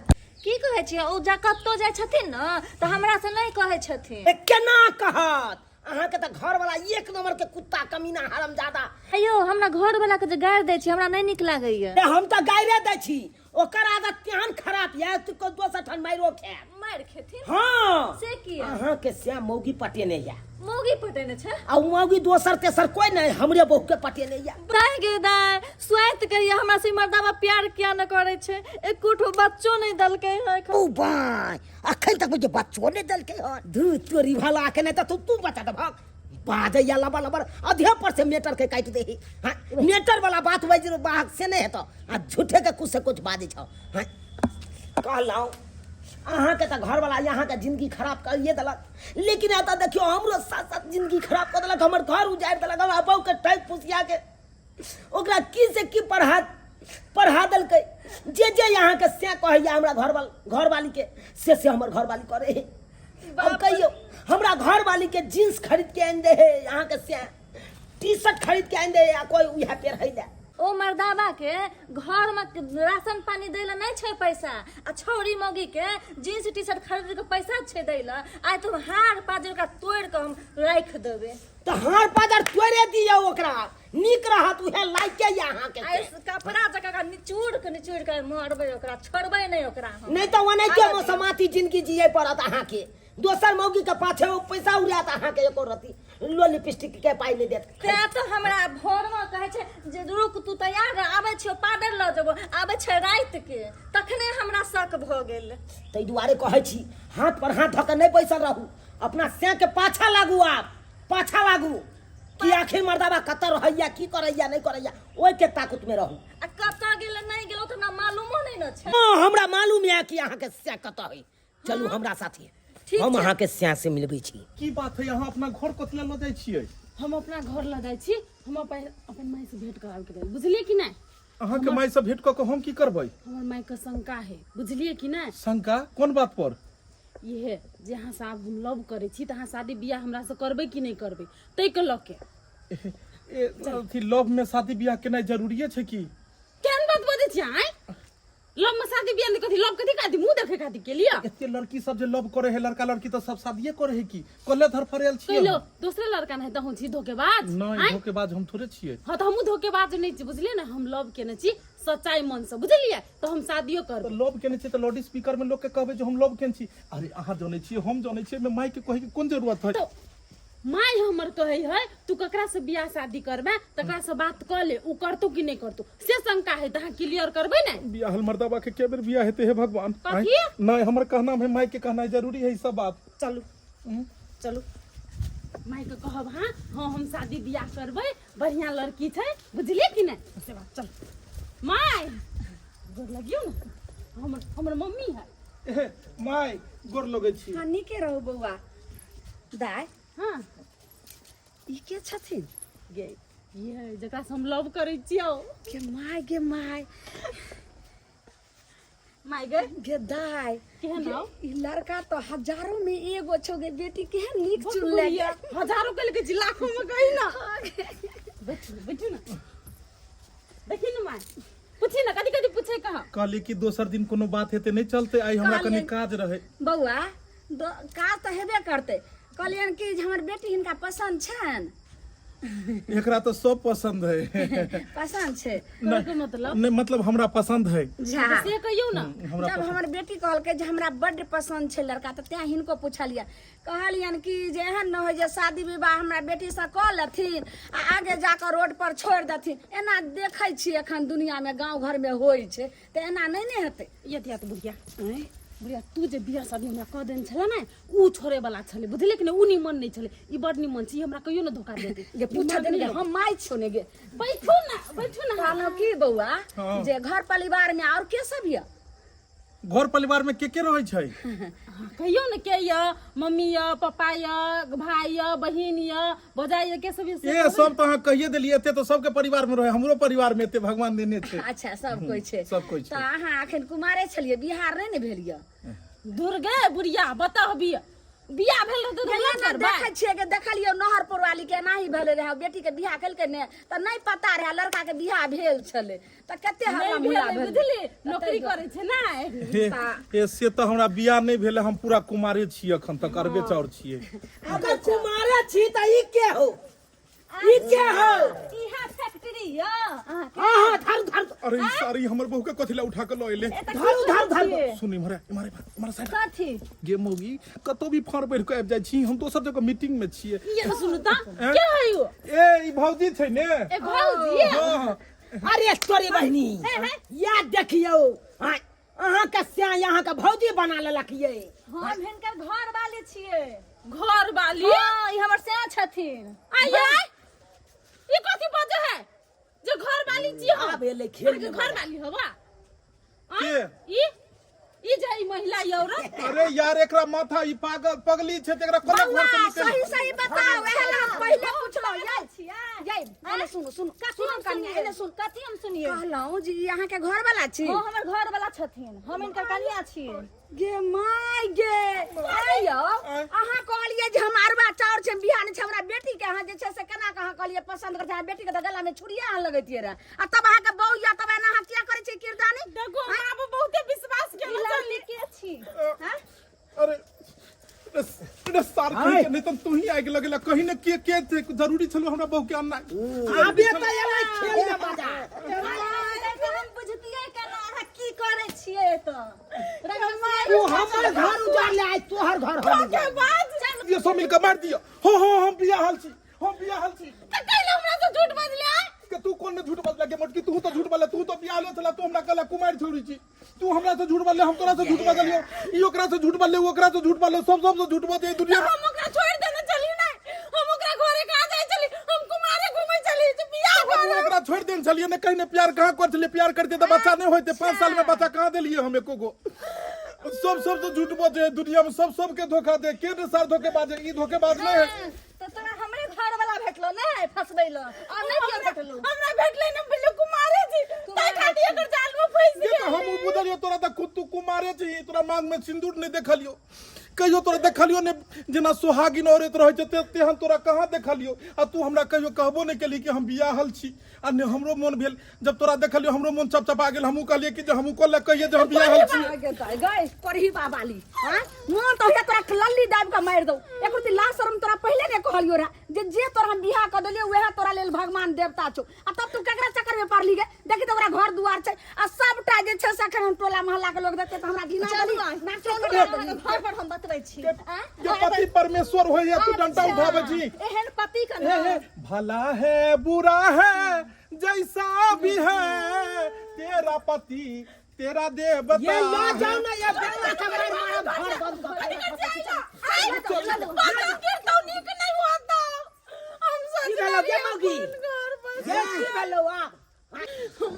की कहै छियै ओ जा कत्तो जाइ छथिन न तऽ हमरा से नहीं कहै छथिन केना कहत अहाँ के तो घर वाला एक नंबर के कुत्ता कमीना हरामजादा अयो हमरा घर वाला के जे गारि दै छी हमरा नहीं नीक लागैया हम तो गायरे दै छी ओकर आदत तेहन खराब ये तू को दोसर ठन माइरो खे मारि खेथिन हाँ से किया अहाँ के श्याम मौगी पटेने या मौगी पटेने छै आ मौगी दोसर तेसर कोई नहीं हमरे बहू के पटेने या दाय गे दाय स्वार्थ करिया हमरा से मर्दावा प्यार किया न करे छै एकोठो बच्चो नहीं दलकै है ओ भाई अखन तक मुझे बच्चों ने दल के हन धू तोरी भला के नहीं तो तू बचा दे भाग बाजे या लबा लबर अधे पर से मेटर के काट दे हां मेटर वाला बात वज बाहक से नहीं हेतो आ झूठे के कुछ से कुछ बाजे छौ हां कहलौ अहाँ के तो घर वाला यहाँ के जिंदगी खराब करिए दलक लेकिन आता देखियो हमरो साथ साथ जिंदगी खराब कर दलक हमर घर उजाड़ दलक हम अबौ के टाइप पुसिया के ओकरा की से की पढ़ा दलकै जे यहाँ के से कहैया हमरा घर वाली के से हमर घर वाली करे अब कहियो हमरा घर वाली के जींस खरीद के आन दे है यहाँ के से टी शर्ट खरीद के आन दे या कोई उहा पेर हैला ओ मर्दावा के घर में राशन पानी दैला नहीं छै पैसा आ छौरी मौगी के जींस टी शर्ट खरीद के पैसा छै दैला आइ तुम हार पाजर का तोड़ के हम राख देबे तो हार पाजर तोड़े दियो ओकरा नीक रहत उहे लाइक के यहाँ के आइ कपड़ा जका का निचोड़ के मारबे ओकरा छोड़बे नहीं ओकरा हम नहीं तो वने के मौसमाती जिंदगी जिए पड़त अहाँ के दोसर मौगी के पाछे पैसा उड़ात अहाँ के एको रति लो लिपस्टिक के पाई ले देत ते तो हमरा भोर में कहे छै जे रुक तू तैयार रह आबै छियो पादर ल जेबो आबै छै रात के तखने हमरा शक भ गेल तै दुआरे कहै छी हाथ पर हाथ धक नहीं बैसल रहू अपना से के पाछा लागू आप पाछा लागू कि आखिर मर्दावा कत रहैया की करैया नहीं करैया ओइ के ताकत में रहू आ कत गेल नहीं गेल तो हमरा मालूमो नहीं न छै हां हमरा मालूम है कि अहाँ के से कत है चलू हमरा साथे हम अहाँ के से मिलबै छी की बात है यहाँ अपना घर कतला ल जाय छियै हम अपना घर ल जाइ छी हम अपन माई से भेंट करावे के बुझलिए कि नहीं अहाँ के माई से भेंट क के हम की करबै हमर माई के शंका है बुझलिए कि नहीं शंका कोन बात पर ये है जे अहाँ से आब हम लव करे छी त अहाँ शादी बियाह हमरा से करबै कि नहीं करबै तै के ल के अथी लव में शादी बियाह केनाइ जरूरी छै की केहन बात बजै छी आइ लव में शादी बियाह कथी लव कथी खाती मुंह देखे खाती के लिए एते लड़की सब जे लव करे है लड़का लड़की तो सब शादीए करे है की कल्ले धर फरेल छियै कहिलो दूसरे लड़का नहीं त हम छी धोखेबाज नहीं धोखेबाज हम थोड़े छियै हां त हमहु धोखेबाज नहीं छी बुझलिए ना हम लव केने छी सच्चाई मन से बुझलिए तो हम शादियो तो करब लव केने छी तो लाउड स्पीकर में लोग के कहबे जे हम लव केने छी अरे अहाँ जानै छियै हम जानै छियै में माई के कहे के कोन जरूरत है तो माई हमर कहे है तू ककरा से बियाह शादी करबे तकरा से बात कर ले उ करतू कि नहीं करतू से शंका है तहां क्लियर करबे ना बियाह मर्दाबा के के बेर बियाह हेते हे भगवान कथी? नहीं हमर कहना है माई के कहना जरूरी है ई सब बात चलू चलू माई के कहब हां हम शादी बियाह करबै बढ़िया लड़की छै बुझलिए कि नहीं से बात चल माई गोर लगियो ना हमर मम्मी है माई गोर लगे छी हाँ नीके रहू बौआ दाय हां ई के छथिन गे ये जकरा से हम लव करै छियो गे माय माई गे गे दाय केहन हो ई लड़का तो हजारों में एगो छो गे बेटी केहन नीक बहुत चुन ले बढ़िया। हजारों के लेके लाखों में गई ना बैठू ना देखी ना माई पूछी ना कदी कदी पूछे कहा कहली कि दोसर दिन कोनो बात हेते नहीं चलते आई हमरा कनी काज रहे बौआ काज तो हेबे करते कहलियन कि जे हमर बेटी हिनका पसंद छन एकरा तो सब पसंद है पसंद छे के मतलब नहीं मतलब हमरा पसंद है झा से कहियो ना जब हमर बेटी कहलकै जे हमरा बड्ड पसंद छै लड़का तऽ तें हिनको पूछलियन कहलियन कि जे एहन न हो जे शादी विवाह हमरा बेटी से कऽ लेथिन आ आगे जाकर रोड पर छोड़ देथिन एना देखै छी एखन दुनिया में गांव घर में होइ छै तऽ एना नहीं ने हेतै ये तो बुढ़िया बुढ़िया तू जे बियाह शादी हमरा कह देन छले ना ऊ छोड़े वाला छले बुझले कि ऊ निमन नहीं छले ई बड निमन छी हमरा कहियो ना धोखा दे जे पूछा देन गे हम माई छोने गे बैठो ना कहलो की बौआ जे घर परिवार में और के सब ये घर परिवार में के रहे छै? कहियो न के य मम्मी य पापा य भाई य बहिन य भौजाई य के सब ये सब तो अहाँ कहिए देलिए, एते तो सबके परिवार में रहे, हमरो परिवार में एते भगवान देने छै। अच्छा सब कोई छै। सब कोई छै। तो अहाँ अखन कुमारे छलिए, बिहार नहीं ने भेलिए? दुर्गे बुढ़िया बताओ बियाह भेल रहै तो देखै छियै के देखलियो नहरपुर वाली के एनाही भेले रहे, बेटी के बियाह केलकै ने त नहीं पता रहे लड़का के बियाह भेल छले, त कते हल्ला मुल्ला भेल बुझली नौकरी करे छै ना। ए से तो हमरा बियाह नहीं भेले, हम पूरा कुमारे छी अखन तक, करबे चाउर छिए। अगर कुमारे छी त ई के हो? ई के हो? इहा फैक्ट्री य हां धर धर अरे ई सारी हमर बहू के कथिला उठा के लइले। धर धर धर सुनी मारे साइड कथी गे मौगी, कतो भी फर बैठ के आबि जाय छी, हम दोसर जगह मीटिंग में छिए। ये सुनु त के है यो? ए ई भौजी छै ने? ए भौजी हां अरे तोरी बहनी या देखियो अहाँ के से यहाँ के भौजी बना लेलक ये। हम हिनकर घर वाले छियै। घर वाली हां ई हमर से छथिन। आइए ये कथी बाजे है जो घर वाली जी हो? आब एले खेल के घर वाली होगा के? ई जे महिला ये औरत। अरे यार एकरा माथा ई पागल पगली छै, एकरा कोना घर से निकल। सही सही बताओ, एहला पहले पूछलो ये अरे सुनो सुनो कथी हम सुनिए एने सुन कथी हम सुनिए। कहलौ जी यहाँ के घर वाला छी? हां हमर घर वाला छथिन, हम इनकर कन्या छियै। गे माय गे आइयो अहाँ कहलिए जे हम अरबा चाउर छै बिहान छै, हमरा बेटी के अहाँ जे छै से केना कहाँ कहलिए पसंद करते हैं, बेटी के त गला में छुरिया अहाँ लगैतिए रे, आ तब अहाँ के बहू या तब अहाँ क्या करे छै किरदानी? देखो हमरा पे बहुते विश्वास के लड़की के छी हैं? अरे अरे सार के नहीं तो तू ही आग लगेला कहीं न के जरूरी छलो हमरा बहू के अन्ना। आबे त एले खेल में मजा। हम बुझतिए केना अहाँ की करे छियै त तू हमर घर उजाड़ ले, आज तोहर घर हो। ये सब मिलकर मार दिया। हो हम बियाह हाल छी, हम बियाह हाल छी। त कैले हमरा से झूठ बजले? के तू कोन ने झूठ बोलला के मोटकी, तू तो झूठ बोलला, तू तो बियाह ले चला, तू हमरा कहला कुमार छोड़ी छी, तू हमरा से झूठ बोलले, हम तोरा से झूठ बोलियो, ई ओकरा से झूठ बोलले, ओकरा से झूठ बोलले, सब से झूठ बोलते दुनिया में। हम ओकरा छोड़ देना चली ना, हम ओकरा घरे कहां जाय चली, हम कुमारे घूमे चली तो बियाह हम ओकरा छोड़ देन चलिए ने, कहीं ने प्यार कहां कर चलिए, प्यार करते तो बच्चा नहीं होते, 5 साल में बच्चा कहां देलिए हम एको गो। सब तो झूठ बोलते दुनिया में, सब के धोखा दे, के सर धोखेबाज है, ई धोखेबाज नहीं है। तो तोरा हमरे घर वाला भेटलो ने फसबैलो और नहीं किया भेटलो। हमरा भेटले न बोले कुमारे जी, ताई खाती एकर जाल में फंस ये तो हम बुझलियो, तोरा त खुद तू कुमारे छी, तोरा मांग में सिंदूर नहीं देखलियो, कहियो तोरा देखलियो ने जेना सुहागिन औरत रहे छै तेहन तोरा कहां देखलियो, आ तू हमरा कहियो कहबो नहीं केली कि हम बियाहल छी, आ ने हमरो मन भेल, जब तोरा देखलियो हमरो मन चपचपा गेल, हमहू कहलिए कि जे हमहू कोल्ला कहिए जे हम बियाहल छी। गई करही बाबाली हां मोन तो हे तोरा लल्ली दाब के मार दो, एक रति ला शर्म तोरा पहले ने कहलियो रे जे तोरा हम बियाह क देलियो वह तोरा लेल भगवान देवता छौ, आ तब तू केकरा चक्कर में पड़ली गे? देखि तो ओकरा घर दुआर छै, आ सबटा जे छै से अखन हम टोला मोहल्ला के लोग देखते त हमरा घिना चलू गली ना चलू घर पर हम बतबै छी। ये पति परमेश्वर होय या तू डंडा उठावे छी। एहन पति का ना भला है बुरा है जैसा भी है तेरा पति तेरा देवता। ये ला जाओ ना, ये बेटा कमरा मारा घर बंद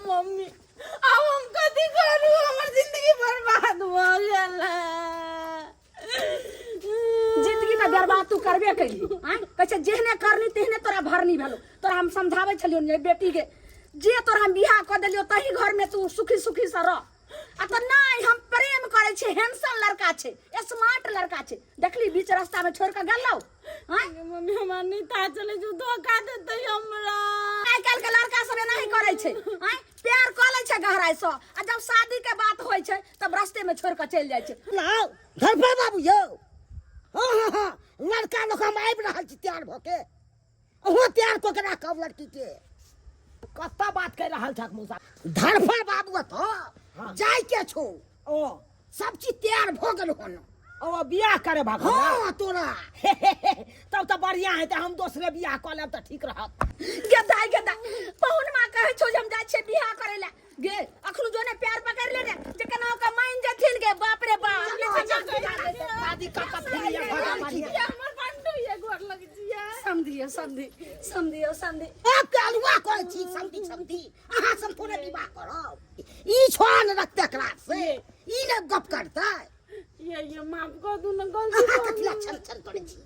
मम्मी अब हम कथी करू, हमर जिंदगी बर्बाद भ गेल। जिंदगी में बर्बाद तू करबे कैली हां, कहै जेहने करनी तेहने तोरा भरनी भेलो। तोरा हम समझावे छलियो ने बेटी के, जे तोरा हम बियाह क देलियो तही घर में तू सुखी सुखी से रह, आ तो नहीं हम प्रेम करे छे, हैंडसम लड़का छे, स्मार्ट लड़का छे, देखली बीच रास्ता में छोड़ के गेलौ हां। मम्मी हमरा नहीं था चले जो धोखा देते हमरा। आइ काल के लड़का सब नहीं करे छे हां, प्यार क ले छे गहराई से, आ जब शादी के बात होय छे तब रास्ते में छोड़ के चल जाय छे। लाओ घर पर बाबू यो हां लड़का लोग हम आबि रहल छी तैयार भ के, ओहो तैयार क के राखब लड़की के। कत्ता बात कर रहल छक मुसा? धरफड़ बाबू तो जाय के छो, ओ सब चीज तैयार भ गेल हन। ओ बियाह करे भाग हां तोरा तब तो बढ़िया है, तो हम दूसरे बियाह क लेब त ठीक रहत। गेदा पहुन मां कहै छौ जे हम जाय छे बियाह करे ला, गे अखनु जो ने प्यार पकड़ ले रे जे केना का माइन जथिन गे, बाप रे बाप शादी का फिर ये भगा मारी हमर बंडू ये घर लग जिया। समझियो समझी ए कालुआ कहै छी समझी अहाँ संपूर्ण विवाह करब, ई छोन रखते क्लास से, ई ने गप करता ये माफ कर दू ना गलती अहाँ भऽ कथी गेलै। छन छन करै छी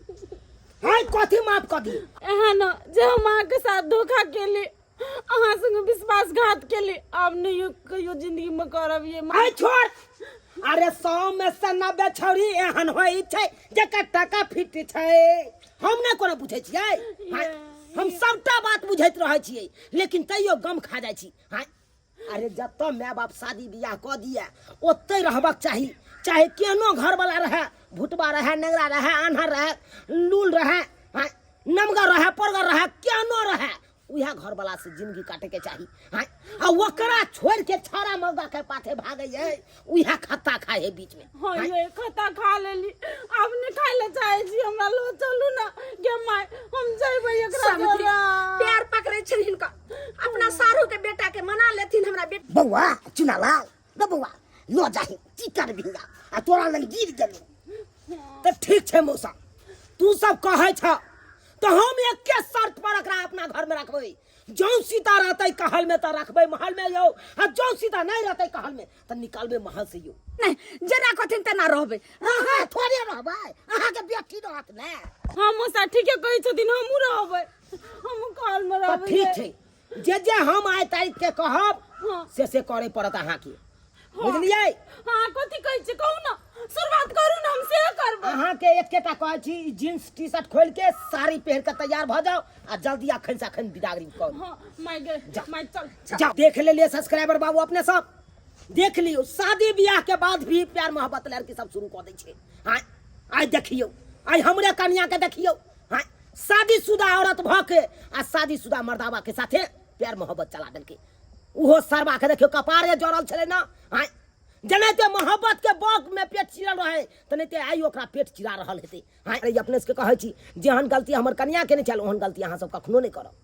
हाय कथी माफ कर दी एहन जे हम अहाँके साथ धोखा केली, अहाँ संग विश्वासघात केली, आब नहीं कहियो जिंदगी में करब ये माफ। आय छोड़। अरे 100 में से 90 छौरी एहन होइ छै जेकर टका फिट छै। हम नहीं कोनो बुझै छियै। हाय, हम सबटा बात बुझैत रहै छियै लेकिन तैयो गम खा जाइ छी। हाय, अरे जब तो माय बाप शादी बियाह क दिया ओते रहबाक चाही, चाहे केनो घर वाला रहे, भुटबा रहे, नेंगरा रहे, आन्हर रहे, लूल रहे, हाय, नमगर रहे, परगर रहे, केनो रहे, उहा घर वाला से जिंदगी काटे के चाही। हाय, आ ओकरा छोड़ के छाड़ा मौगा के पाछे भागे है, उहा खत्ता खाए है बीच में। हाँ ये खता खा लेली, अब नहीं खाए ले चाहे छी, हमरा लो चलू ना गे माय, हम जइबै एकरा समझी, जरा। प्यार पकड़े छन हिनका, अपना सारू के बेटा के मना लेथिन हमरा बेटा। बउआ चुनालाल ग बउआ लो जाही चिकर भिंगा आ तोरा लग गिर गेलो तो ठीक है मौसा, तू सब कहे छ तो हम एक के शर्त पर एकरा अपना घर में रखबै। जौं सीता रहते कहल में तो रखबै महल में यो, आ जौं सीता नहीं रहते कहल में तो निकालबै महल से यो। नहीं जेना कथिन तेना रहबे। अहाँ थोड़े रहबै अहाँ के बेटी रहत ने। हाँ मौसा ठीके कहै छथिन, हमहूँ रहबै, हम काल में तो रहबै। ठीक है, जे हम आय तारीख के कहब हाँ। से करे पड़त अहाँ के, बुझलियै? हाँ कथी कहै छी कहू ना, शुरुआत करू ना, हम से करबै। अहाँ के एकेटा कहै छी जींस टी शर्ट खोल के साड़ी पहन के तैयार भ जाओ आ जल्दी अखन से अखन बिदागरी करू। हाँ माय गे माय चल। जाओ देख ले लिए सब्सक्राइबर बाबू अपने सब देख लियो, शादी ब्याह के बाद भी प्यार मोहब्बत लड़की सब शुरू कर दै छै। हां आइ देखियो, आइ हमरे कन्या के देखियो, हां शादीशुदा औरत भ के आ शादीशुदा मर्दावा के साथे प्यार मोहब्बत चला देलकै। उहो सरवा के देखियो कपारे जड़ल छले ना। हां जनाते मोहब्बत के बाग में पेट चिरल रहे तनाते आई ओकरा पेट चिरा रहल हेते। हां अरे अपने से कहै छी जेहन गलती हमर कन्या के नहीं चल ओहन गलती अहाँ सब कखनो नहीं करब।